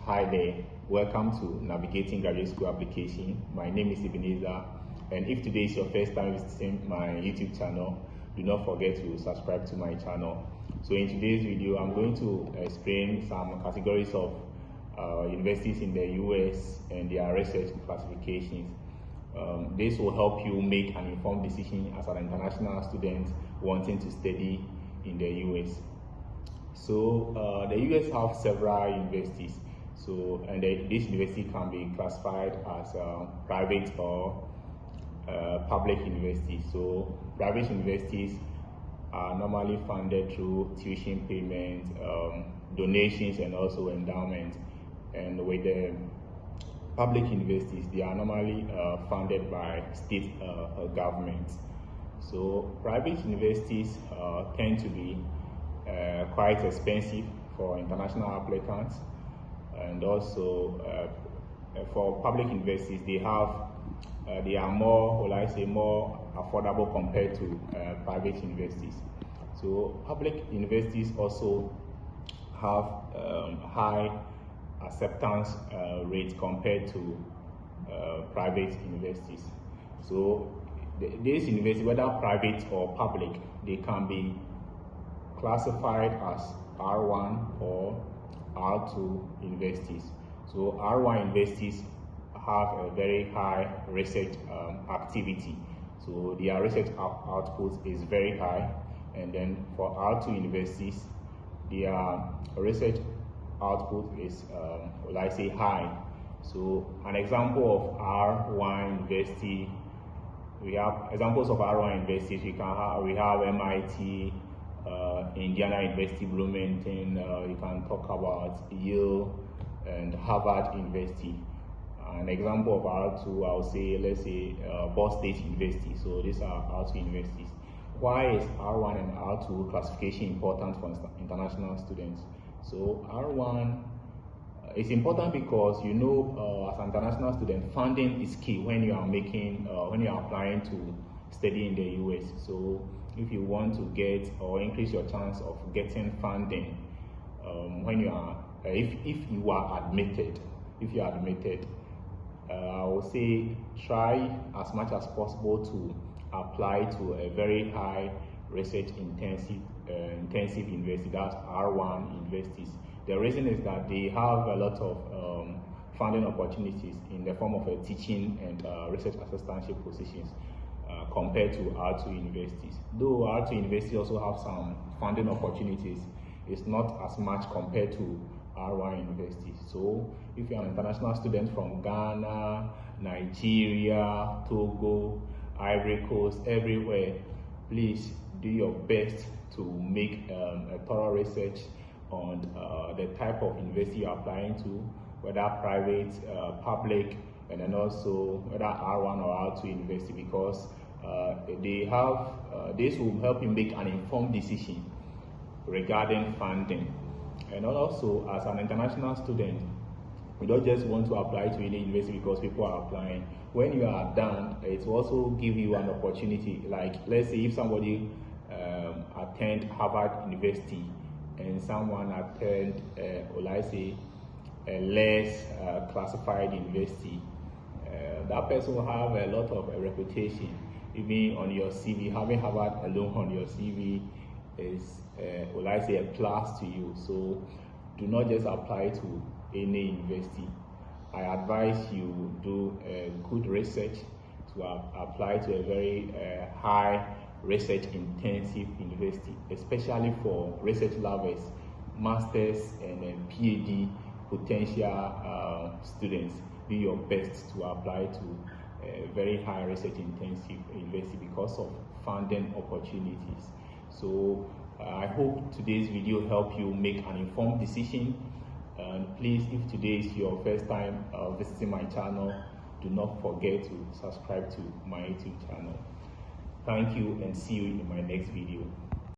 Hi there, welcome to Navigating Graduate School Application. My name is Ebenezer, and if today is your first time visiting my YouTube channel, do not forget to subscribe to my channel. So in today's video, I'm going to explain some categories of universities in the US and their research classifications. This will help you make an informed decision as an international student wanting to study in the US. So the US have several universities. And this university can be classified as private or public universities. So private universities are normally funded through tuition payments, donations, and also endowment. And with the public universities, they are normally funded by state governments. So private universities tend to be quite expensive for international applicants, and also for public universities, they are more, more affordable compared to private universities. So public universities also have high acceptance rates compared to private universities. So these universities, whether private or public, they can be classified as R1 or R2 universities. So R1 universities have a very high research activity. So their research output is very high. And then for R2 universities, their research output is, high. So an example of R1 university, we have examples of R1 universities. We have MIT, Indiana University, Bloomington. You can talk about Yale and Harvard University. An example of R2, I would say, let's say Boston State University. So these are R2 universities. Why is R1 and R2 classification important for international students? So R1 is important because, you know, as an international student, funding is key when you are applying to study in the US. So if you want to get or increase your chance of getting funding when you are if you are admitted, I would say try as much as possible to apply to a very high research intensive university, that's R1 universities. The reason is that they have a lot of funding opportunities in the form of teaching and research assistantship positions compared to R2 universities. Though R2 universities also have some funding opportunities, it's not as much compared to R1 universities. So if you're an international student from Ghana, Nigeria, Togo, Ivory Coast, everywhere, please do your best to make a thorough research on the type of university you're applying to, whether private, public, and then also whether R1 or R2 university, because this will help you make an informed decision regarding funding. And also, as an international student, we don't just want to apply to any university because people are applying. When you are done, it will also give you an opportunity. Like, let's say if somebody attend Harvard University and someone attend, a less classified university, that person will have a lot of reputation. Even on your CV, having Harvard alone on your CV is, a plus to you. So do not just apply to any university. I advise you do good research to apply to a very high research intensive university, especially for research lovers, masters and PhD potential students. Do your best to apply to a very high research intensive university because of funding opportunities. So I hope today's video helped you make an informed decision. And please, if today is your first time visiting my channel, do not forget to subscribe to my YouTube channel. Thank you, and see you in my next video.